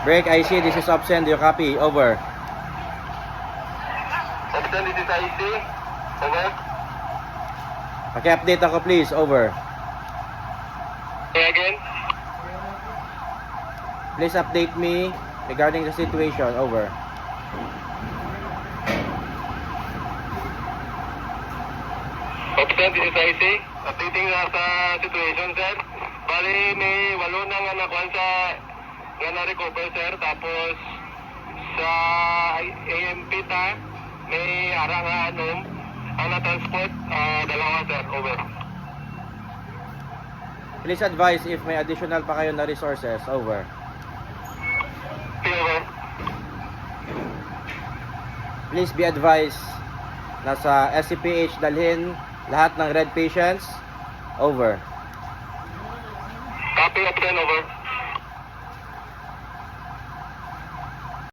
Break IC, this is Opsen, do you copy? Over. Opsen, this is IC. Over. Paki-update ako please, over. Say again. Please update me regarding the situation, over. Opsen, this is IC. Updating sa situation, sir. Bali, may 8 na nga nakuha sa nga na-recover, sir. Tapos, sa AMP ta, may ara nga anom. Ang na-transport, 2, sir. Over. Please advise if may additional pa kayo na resources, over. Over. Please be advised na sa SCPH dalhin lahat ng red patients, over.